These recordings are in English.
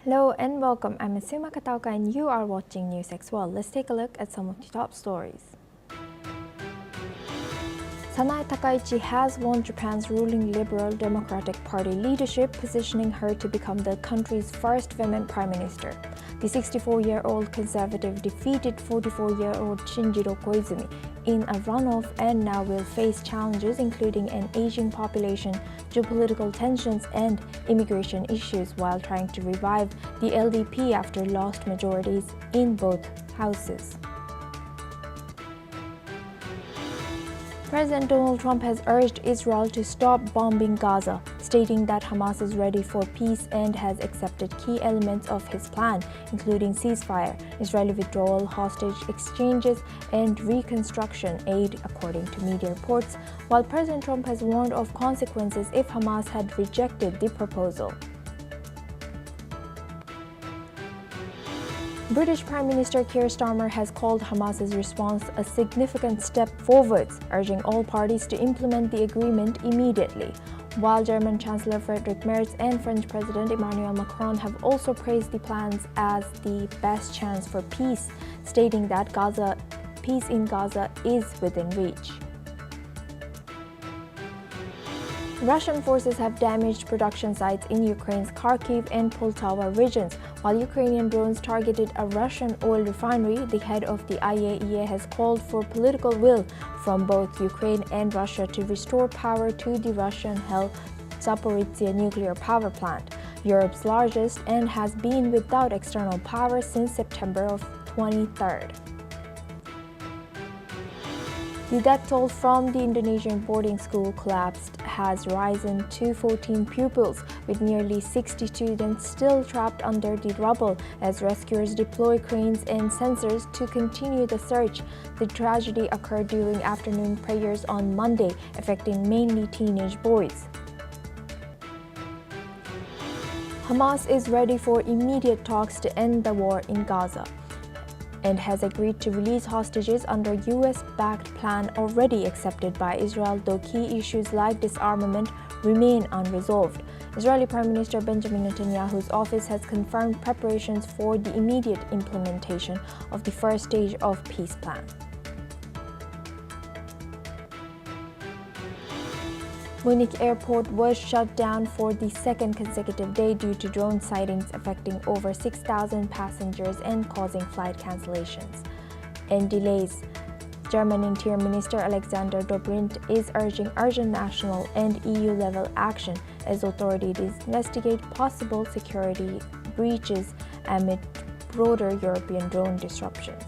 Hello and welcome. I'm Asuma Katauka and you are watching News X World. Let's take a look at some of the top stories. Sanae Takaichi has won Japan's ruling Liberal Democratic Party leadership, positioning her to become the country's first women prime minister. The 64-year-old conservative defeated 44-year-old Shinjiro Koizumi in a runoff and now will face challenges including an aging population, geopolitical tensions and immigration issues while trying to revive the LDP after lost majorities in both houses. President Donald Trump has urged Israel to stop bombing Gaza, stating that Hamas is ready for peace and has accepted key elements of his plan, including ceasefire, Israeli withdrawal, hostage exchanges, and reconstruction aid, according to media reports, while President Trump has warned of consequences if Hamas had rejected the proposal. British Prime Minister Keir Starmer has called Hamas's response a significant step forwards, urging all parties to implement the agreement immediately, while German Chancellor Merz and French President Emmanuel Macron have also praised the plans as the best chance for peace, stating that peace in Gaza is within reach. Russian forces have damaged production sites in Ukraine's Kharkiv and Poltava regions, while Ukrainian drones targeted a Russian oil refinery. The head of the IAEA has called for political will from both Ukraine and Russia to restore power to the Russian-held Zaporizhzhia nuclear power plant, Europe's largest, and has been without external power since September of 2023. The death toll from the Indonesian boarding school collapse has risen to 14 pupils, with nearly 60 students still trapped under the rubble as rescuers deploy cranes and sensors to continue the search. The tragedy occurred during afternoon prayers on Monday, affecting mainly teenage boys. Hamas is ready for immediate talks to end the war in Gaza and has agreed to release hostages under US-backed plan already accepted by Israel, though key issues like disarmament remain unresolved. Israeli Prime Minister Benjamin Netanyahu's office has confirmed preparations for the immediate implementation of the first stage of peace plan. Munich Airport was shut down for the second consecutive day due to drone sightings affecting over 6,000 passengers and causing flight cancellations and delays. German Interior Minister Alexander Dobrindt is urging urgent national and EU-level action as authorities investigate possible security breaches amid broader European drone disruptions.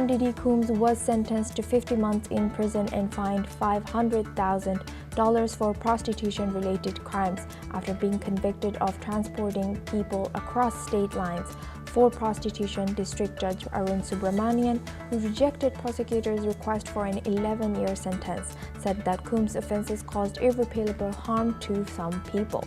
Diddy Combs was sentenced to 50 months in prison and fined $500,000 for prostitution-related crimes after being convicted of transporting people across state lines. For prostitution, District Judge Arun Subramanian, who rejected prosecutors' request for an 11-year sentence, said that Combs' offenses caused irreparable harm to some people.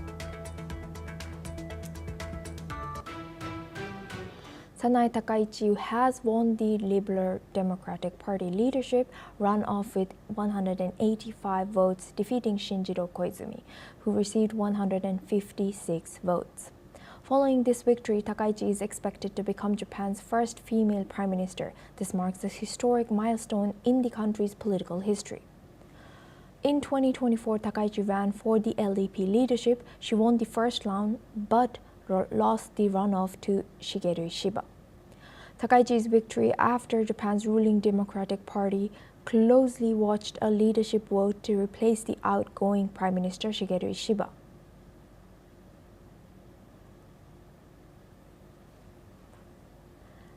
Sanae Takaichi has won the Liberal Democratic Party leadership runoff with 185 votes, defeating Shinjiro Koizumi, who received 156 votes. Following this victory, Takaichi is expected to become Japan's first female prime minister. This marks a historic milestone in the country's political history. In 2024, Takaichi ran for the LDP leadership. She won the first round but lost the runoff to Shigeru Ishiba. Takaichi's victory after Japan's ruling Democratic Party closely watched a leadership vote to replace the outgoing Prime Minister Shigeru Ishiba.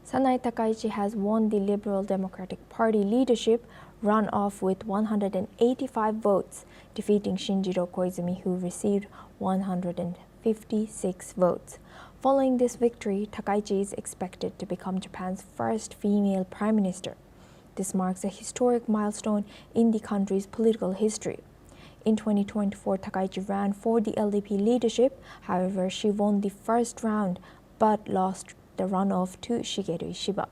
Sanae Takaichi has won the Liberal Democratic Party leadership runoff with 185 votes, defeating Shinjiro Koizumi, who received 156 votes. Following this victory, Takaichi is expected to become Japan's first female prime minister. This marks a historic milestone in the country's political history. In 2024, Takaichi ran for the LDP leadership. However, she won the first round but lost the runoff to Shigeru Ishiba.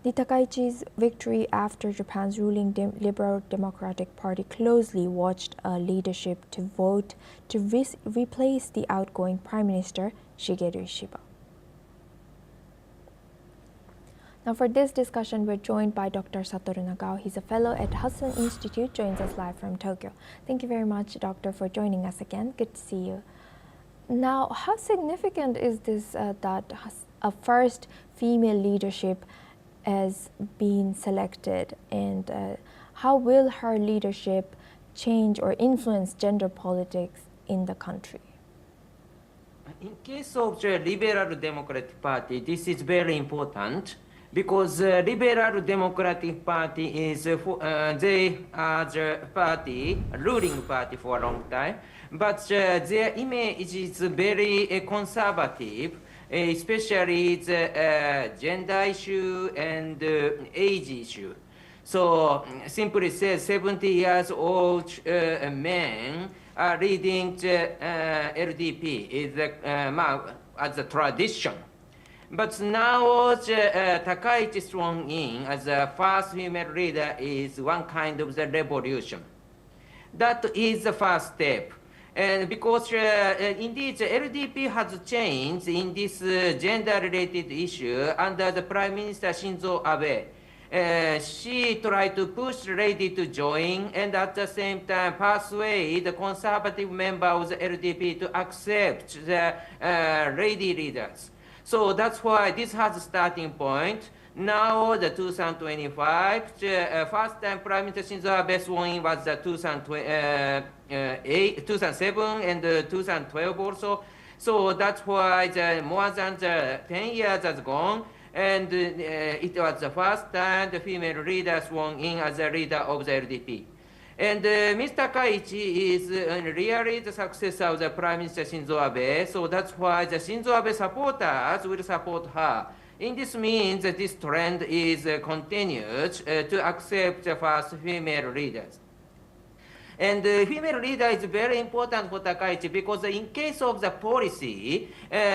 The Takaichi's victory after Japan's ruling Liberal Democratic Party closely watched a leadership to vote to replace the outgoing Prime Minister Shigeru Ishiba. Now for this discussion, we're joined by Dr. Satoru Nagao. He's a fellow at Hudson Institute, joins us live from Tokyo. Thank you very much, Doctor, for joining us again. Good to see you. Now, how significant is this that a first female leadership has been selected, and how will her leadership change or influence gender politics in the country? In case of the Liberal Democratic Party, this is very important because the Liberal Democratic Party is they are the party, ruling party for a long time, but their image is very conservative, especially the gender issue and age issue. So simply said, 70 years old men are leading the LDP is as a tradition. But now Takaichi sworn in as the first female leader is one kind of the revolution. That is the first step. And because indeed the LDP has changed in this gender-related issue under the Prime Minister Shinzo Abe. She tried to push the lady to join and at the same time persuade the conservative member of the LDP to accept the lady leaders. So that's why this has a starting point. Now the 2025, first time Prime Minister Shinzo Abe sworn in was the 2007 and 2012 also. So that's why more than 10 years has gone, and it was the first time the female leader sworn in as the leader of the LDP. And Ms. Takaichi is really the successor of the Prime Minister Shinzo Abe, so that's why the Shinzo Abe supporters will support her. In this means that this trend is continued to accept the first female leaders. And the female leader is very important for Takaichi because in case of the policy,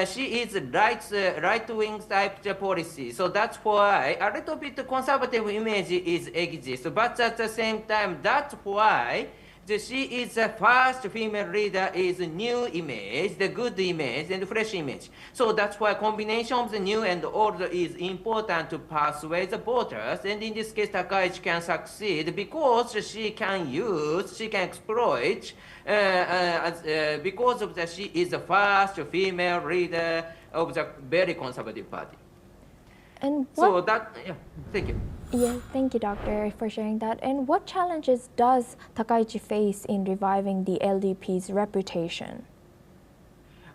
she is right-wing type of policy. So that's why a little bit conservative image exists. But at the same time, that's why she is the first female leader is a new image, the good image and the fresh image. So that's why combination of the new and old is important to persuade the voters. And in this case, Takaichi can succeed because she can exploit, because of that she is the first female leader of the very conservative party. And so that, yeah, thank you. Yeah, thank you, Doctor, for sharing that. And what challenges does Takaichi face in reviving the LDP's reputation?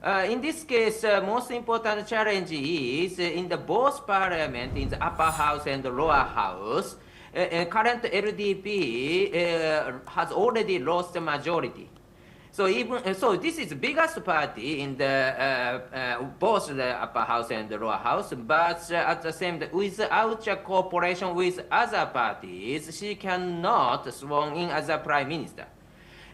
In this case, most important challenge is in the both parliament, in the upper house and the lower house, current LDP has already lost the majority. So this is the biggest party in the both the upper house and the lower house, but at the same time, without a cooperation with other parties, she cannot sworn in as a prime minister.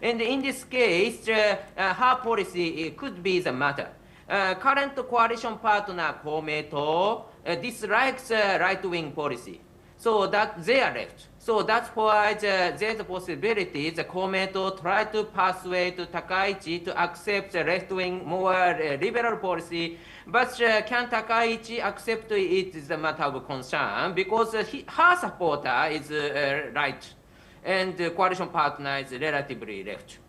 And in this case, her policy could be the matter. Current coalition partner Komeito dislikes right-wing policy, so that they are left. So that's why there's a possibility the Komeito try to persuade Takaichi to accept the left-wing, more liberal policy. But can Takaichi accept it is a matter of concern because her supporter is right, and the coalition partner is relatively left.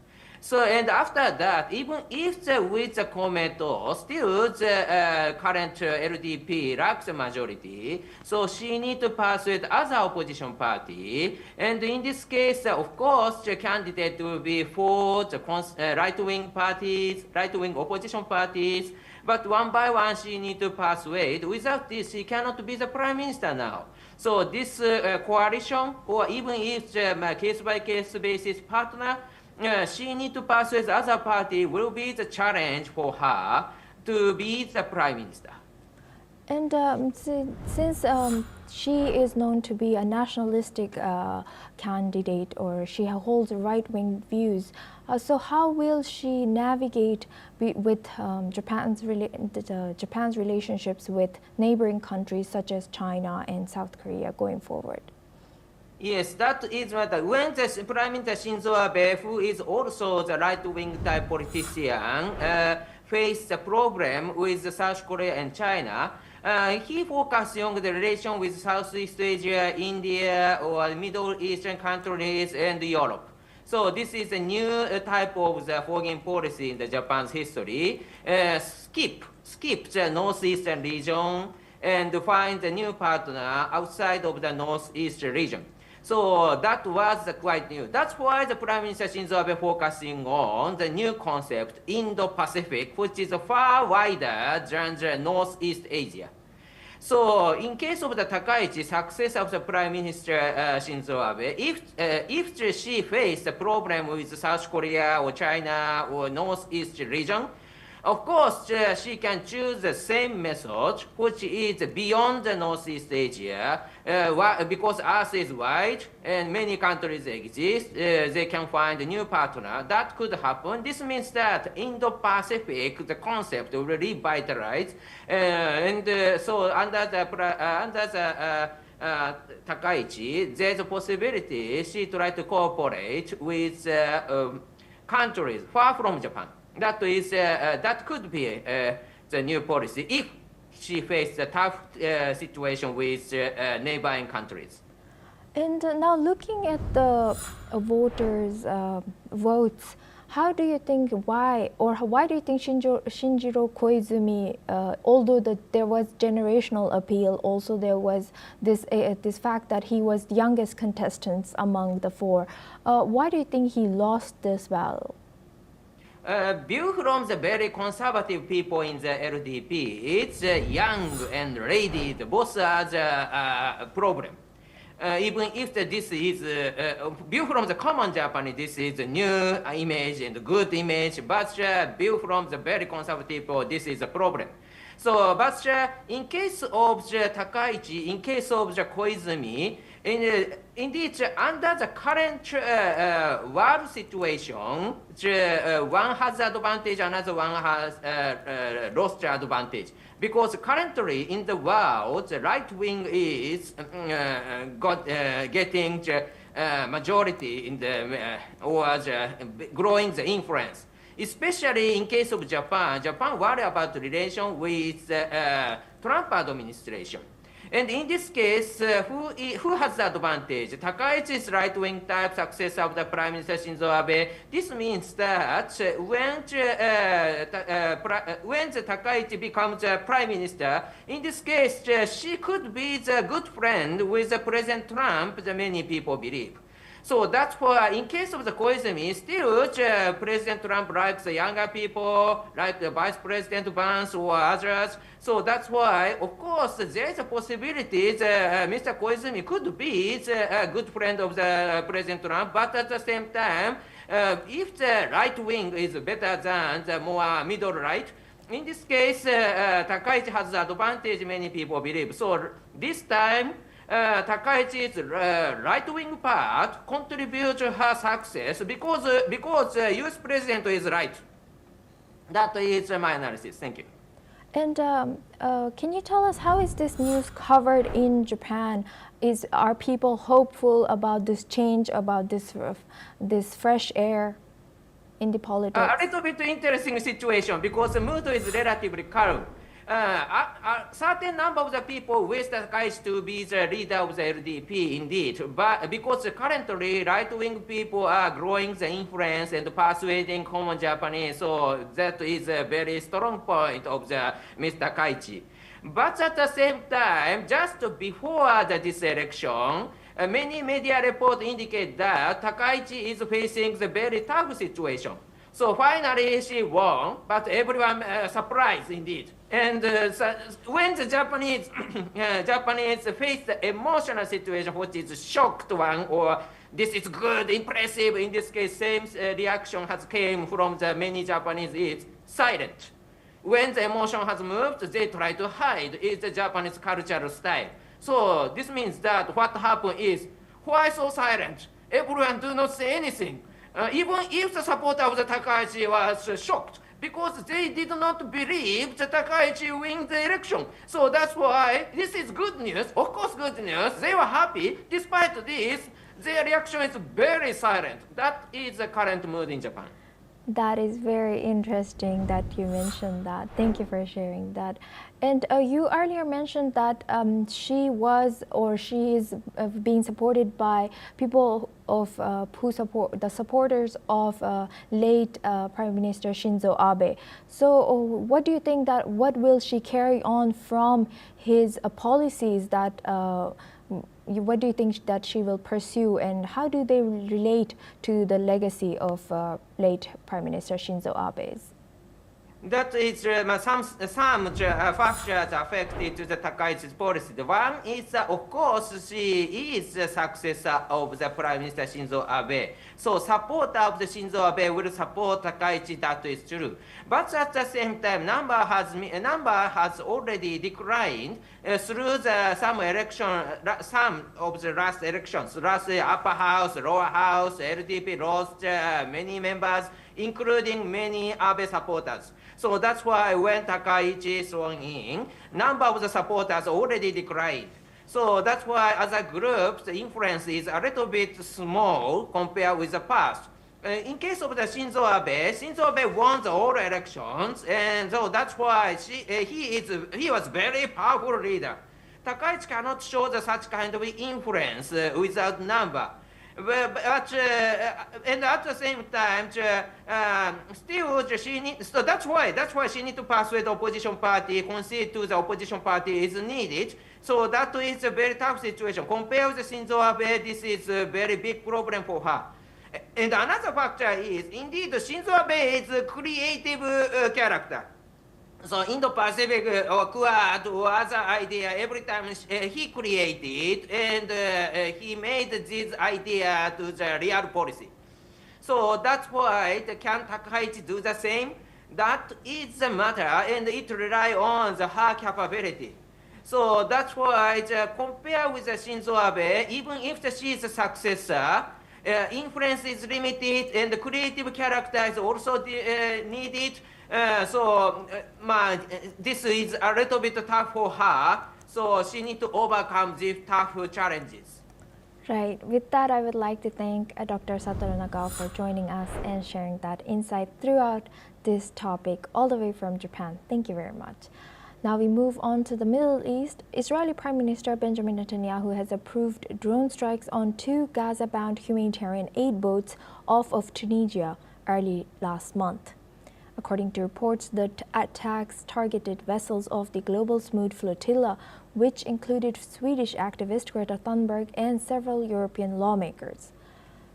So, and after that, even if with the Komeito, still the current LDP lacks a majority, so she needs to persuade other opposition party. And in this case, of course, the candidate will be for the right-wing parties, right-wing opposition parties. But one by one, she needs to persuade. Without this, she cannot be the prime minister now. So this coalition, or even if the case-by-case basis partner, she needs to persuade the other party will be the challenge for her to be the prime minister. And since she is known to be a nationalistic candidate, or she holds right-wing views. So how will she navigate with Japan's relationships with neighboring countries such as China and South Korea going forward? Yes, that is what when the Prime Minister Shinzo Abe, who is also the right-wing type politician, faced the problem with South Korea and China, he focused on the relation with Southeast Asia, India, or Middle Eastern countries, and Europe. So this is a new type of the foreign policy in the Japan's history. Skip the northeastern region and find a new partner outside of the northeast region. So that was quite new. That's why the Prime Minister Shinzo Abe focusing on the new concept, Indo-Pacific, which is far wider than the Northeast Asia. So in case of the Takaichi, successor of the Prime Minister Shinzo Abe, if she faced a problem with South Korea or China or Northeast region, of course, she can choose the same method, which is beyond the Northeast Asia, because Earth is wide and many countries exist. They can find a new partner. That could happen. This means that Indo-Pacific, the concept will revitalize, so under the Takaichi, there's a possibility she try to cooperate with countries far from Japan. That could be the new policy if she faced a tough situation with neighboring countries. And now looking at the voters' votes, how do you think why do you think Shinjiro Koizumi, although there was generational appeal, also there was this fact that he was the youngest contestant among the four, why do you think he lost this battle? View from the very conservative people in the LDP, it's young and ready. Both are the problem. Even if this is view from the common Japanese, this is a new image and good image, but view from the very conservative people, this is a problem. So, but in case of the Takaichi, in case of the Koizumi, indeed, under the current world situation, one has advantage, another one has lost advantage. Because currently in the world, the right wing is getting the majority in the growing the influence. Especially in case of Japan, worry about the relation with Trump administration. And in this case, who has the advantage? Takaichi's right-wing type successor of the Prime Minister Shinzo Abe. This means that when the Takaichi becomes the Prime Minister, in this case, she could be the good friend with the President Trump, the many people believe. So that's why, in case of the Koizumi, still President Trump likes the younger people, like the Vice President Vance or others. So that's why, of course, there is a possibility that Mr. Koizumi could be a good friend of the President Trump, but at the same time, if the right wing is better than the more middle right, in this case, Takaichi has the advantage, many people believe. So this time, Takaichi's right-wing part contributes to her success because U.S. President is right. That is my analysis. Thank you. And can you tell us how is this news covered in Japan? Are people hopeful about this change, about this fresh air in the politics? A little bit interesting situation because the mood is relatively calm. A certain number of the people wish Takaichi to be the leader of the LDP, indeed, but because currently right-wing people are growing the influence and persuading common Japanese, so that is a very strong point of the Mr. Takaichi. But at the same time, just before this election, many media reports indicate that Takaichi is facing the very tough situation. So finally she won, but everyone surprised indeed. And when the Japanese face the emotional situation, which is shocked one, or this is good, impressive, in this case, same reaction has came from the many Japanese, is silent. When the emotion has moved, they try to hide. It's the Japanese cultural style. So this means that what happened is, why so silent? Everyone do not say anything. Even if the supporter of the Takaichi was shocked, because they did not believe that Takaichi win the election. So that's why this is good news. Of course, good news. They were happy. Despite this, their reaction is very silent. That is the current mood in Japan. That is very interesting that you mentioned that. Thank you for sharing that. And you earlier mentioned that she was or she is being supported by people of who support the supporters of late Prime Minister Shinzo Abe. So what do you think that what will she carry on from his policies that what do you think that she will pursue, and how do they relate to the legacy of late Prime Minister Shinzo Abe's? That is some factors affected to the Takaichi's policy. The one is, of course, she is the successor of the Prime Minister Shinzo Abe. So supporter of the Shinzo Abe will support Takaichi, that is true. But at the same time, number has already declined through some of the last elections. Last upper house, lower house, LDP lost many members, including many Abe supporters. So that's why when Takaichi is sworn in, number of the supporters already declined. So that's why as a group, the influence is a little bit small compared with the past. In case of the Shinzo Abe won all elections, and so that's why he was very powerful leader. Takaichi cannot show such kind of influence without number. But and at the same time, still she need. So that's why she need to persuade the opposition party, concede to the opposition party is needed. So that is a very tough situation. Compared with Shinzo Abe, this is a very big problem for her. And another factor is, indeed, Shinzo Abe is a creative character. So Indo-Pacific or Quad or other idea, every time he created and he made this idea to the real policy. So that's why can Takaichi do the same? That is the matter, and it relies on her capability. So that's why compared with the Shinzo Abe, even if she is a successor, influence is limited and the creative character is also needed. This is a little bit tough for her, so she needs to overcome these tough challenges. Right. With that, I would like to thank Dr. Satoru Nagao for joining us and sharing that insight throughout this topic all the way from Japan. Thank you very much. Now we move on to the Middle East. Israeli Prime Minister Benjamin Netanyahu has approved drone strikes on 2 Gaza-bound humanitarian aid boats off of Tunisia early last month. According to reports, the attacks targeted vessels of the Global Smooth Flotilla, which included Swedish activist Greta Thunberg and several European lawmakers.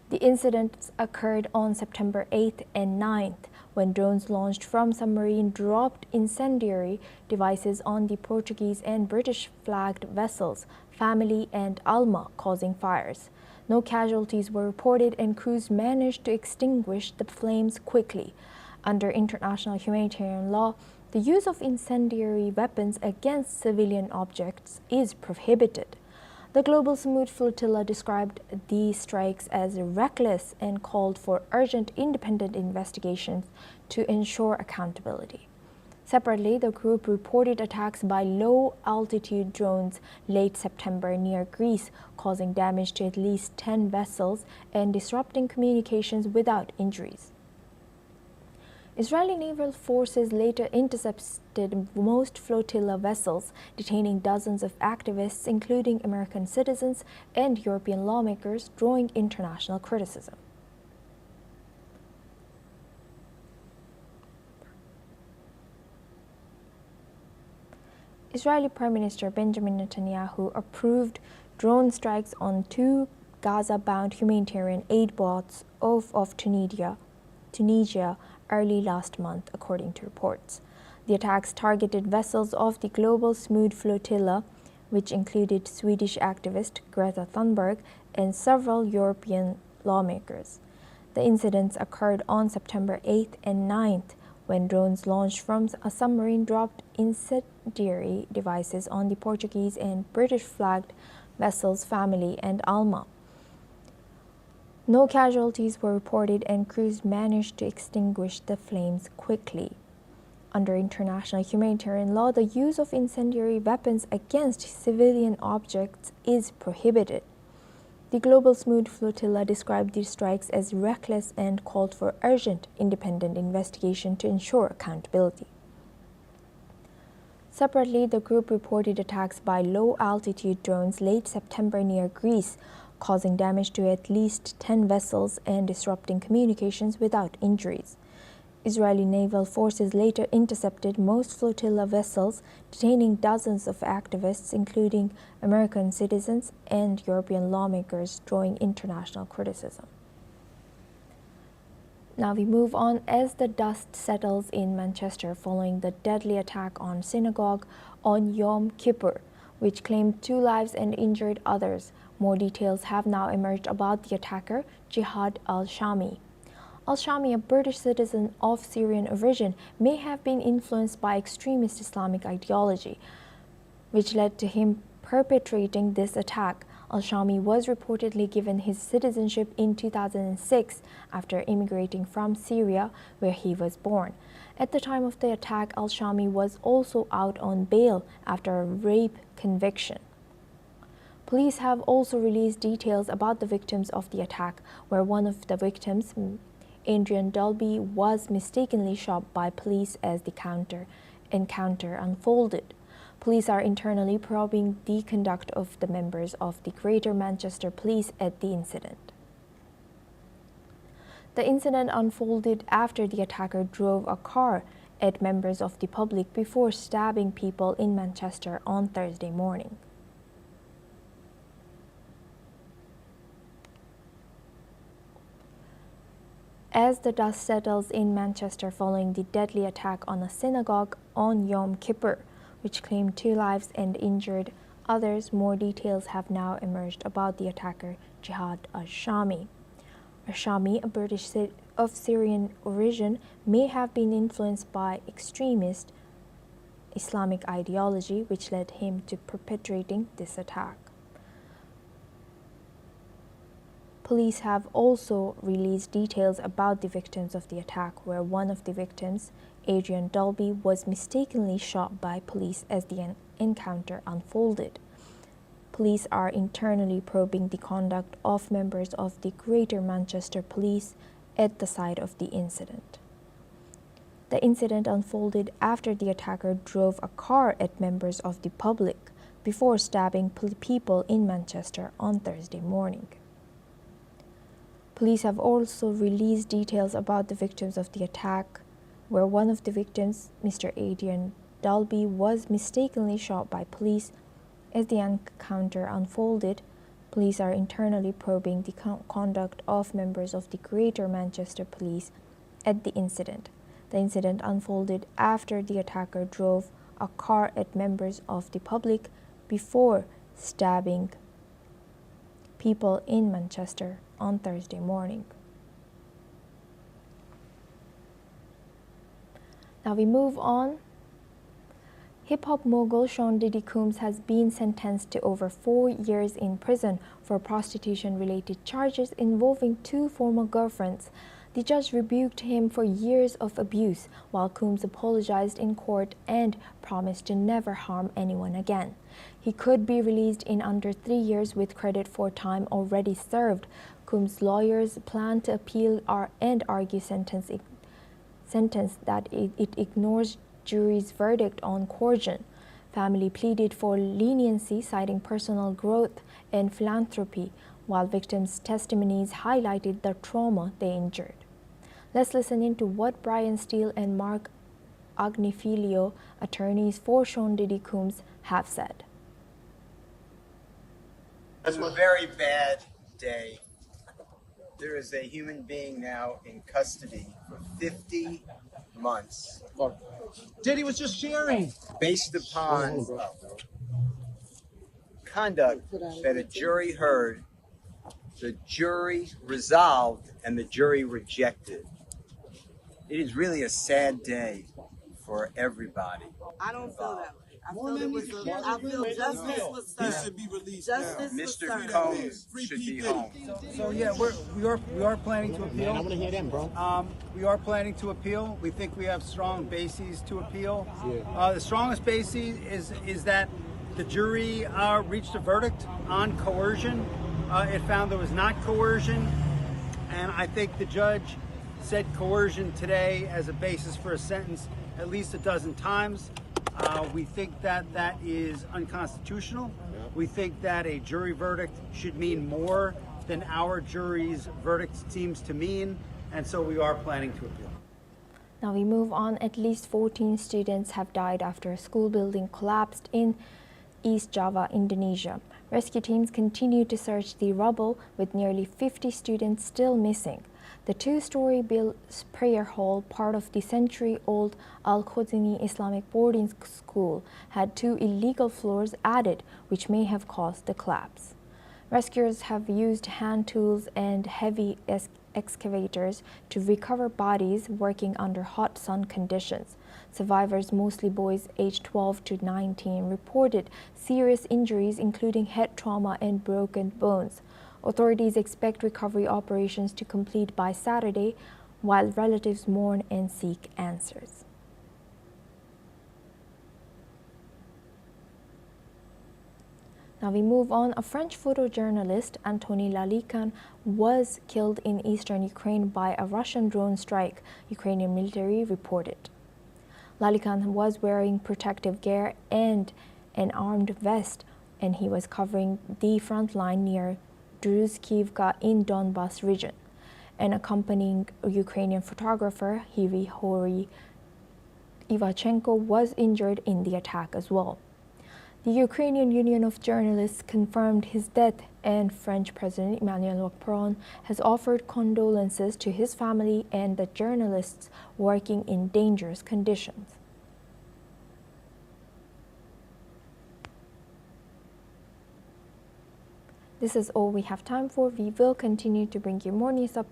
The incidents occurred on September 8th and 9th, when drones launched from submarine dropped incendiary devices on the Portuguese and British-flagged vessels Family and Alma, causing fires. No casualties were reported, and crews managed to extinguish the flames quickly. Under international humanitarian law, the use of incendiary weapons against civilian objects is prohibited. The Global Smooth Flotilla described these strikes as reckless and called for urgent independent investigations to ensure accountability. Separately, the group reported attacks by low-altitude drones late September near Greece, causing damage to at least 10 vessels and disrupting communications without injuries. Israeli naval forces later intercepted most flotilla vessels, detaining dozens of activists, including American citizens and European lawmakers, drawing international criticism. Israeli Prime Minister Benjamin Netanyahu approved drone strikes on 2 Gaza-bound humanitarian aid boats off of Tunisia early last month, according to reports. The attacks targeted vessels of the Global Smooth Flotilla, which included Swedish activist Greta Thunberg and several European lawmakers. The incidents occurred on September 8th and 9th, when drones launched from a submarine dropped incendiary devices on the Portuguese and British-flagged vessel's Family and Alma. No casualties were reported and crews managed to extinguish the flames quickly. Under international humanitarian law, the use of incendiary weapons against civilian objects is prohibited. The Global Smooth Flotilla described these strikes as reckless and called for urgent independent investigation to ensure accountability. Separately, the group reported attacks by low-altitude drones late September near Greece, causing damage to at least 10 vessels and disrupting communications without injuries. Israeli naval forces later intercepted most flotilla vessels, detaining dozens of activists, including American citizens and European lawmakers, drawing international criticism. Now we move on as the dust settles in Manchester following the deadly attack on Synagogue on Yom Kippur, which claimed 2 lives and injured others. More details have now emerged about the attacker, Jihad al-Shami. Al-Shami, a British citizen of Syrian origin, may have been influenced by extremist Islamic ideology, which led to him perpetrating this attack. Al-Shami was reportedly given his citizenship in 2006 after immigrating from Syria, where he was born. At the time of the attack, al-Shami was also out on bail after a rape conviction. Police have also released details about the victims of the attack, where one of the victims, Adrian Dolby, was mistakenly shot by police as the encounter unfolded. Police are internally probing the conduct of the members of the Greater Manchester Police at the incident. The incident unfolded after the attacker drove a car at members of the public before stabbing people in Manchester on Thursday morning. As the dust settles in Manchester following the deadly attack on a synagogue on Yom Kippur, which claimed 2 lives and injured others, more details have now emerged about the attacker, Jihad al-Shami. Al-Shami, a British of Syrian origin, may have been influenced by extremist Islamic ideology, which led him to perpetrating this attack. Police have also released details about the victims of the attack, where one of the victims, Adrian Dolby, was mistakenly shot by police as the encounter unfolded. Police are internally probing the conduct of members of the Greater Manchester Police at the site of the incident. The incident unfolded after the attacker drove a car at members of the public before stabbing people in Manchester on Thursday morning. Police have also released details about the victims of the attack, where one of the victims, Mr. Adrian Dolby, was mistakenly shot by police as the encounter unfolded. Police are internally probing the conduct of members of the Greater Manchester Police at the incident. The incident unfolded after the attacker drove a car at members of the public before stabbing people in Manchester on Thursday morning. Now we move on. Hip-hop mogul Diddy Combs has been sentenced to over 4 years in prison for prostitution-related charges involving 2 former girlfriends. The judge rebuked him for years of abuse, while Combs apologized in court and promised to never harm anyone again. He could be released in under 3 years with credit for time already served. Combs' lawyers plan to appeal and argue sentence that it ignores jury's verdict on coercion. Family pleaded for leniency, citing personal growth and philanthropy, while victims' testimonies highlighted the trauma they endured. Let's listen into what Brian Steele and Mark Agnifilio, attorneys for Diddy Combs, have said. It's a very bad day. There is a human being now in custody for 50 months. Diddy was just sharing. Based upon conduct that a jury heard, the jury resolved, and the jury rejected. It is really a sad day for everybody. I don't feel that way. I feel justice was served. He should be released Justice now. was Mr. served. Combs should be home. So yeah, we are planning to appeal. Man, I want to hear them, bro. We are planning to appeal. We think we have strong bases to appeal. Yeah. The strongest basis is that the jury reached a verdict on coercion. It found there was not coercion, and I think the judge said coercion today as a basis for a sentence at least a dozen times. We think that that is unconstitutional. We think that a jury verdict should mean more than our jury's verdict seems to mean, and so we are planning to appeal. Now we move on. At least 14 students have died after a school building collapsed in East Java, Indonesia. Rescue teams continue to search the rubble, with nearly 50 students still missing. The two-story built prayer hall, part of the century-old al-Shami Islamic boarding school, had 2 illegal floors added, which may have caused the collapse. Rescuers have used hand tools and heavy excavators to recover bodies, working under hot sun conditions. Survivors, mostly boys aged 12 to 19, reported serious injuries, including head trauma and broken bones. Authorities expect recovery operations to complete by Saturday, while relatives mourn and seek answers. Now we move on. A French photojournalist, Anthony Lalikan, was killed in eastern Ukraine by a Russian drone strike, Ukrainian military reported. Lalikan was wearing protective gear and an armed vest, and he was covering the front line near Druzhkivka in Donbas region. An accompanying Ukrainian photographer, Hori Ivachenko, was injured in the attack as well. The Ukrainian Union of Journalists confirmed his death, and French President Emmanuel Macron has offered condolences to his family and the journalists working in dangerous conditions. This is all we have time for. We will continue to bring you more news updates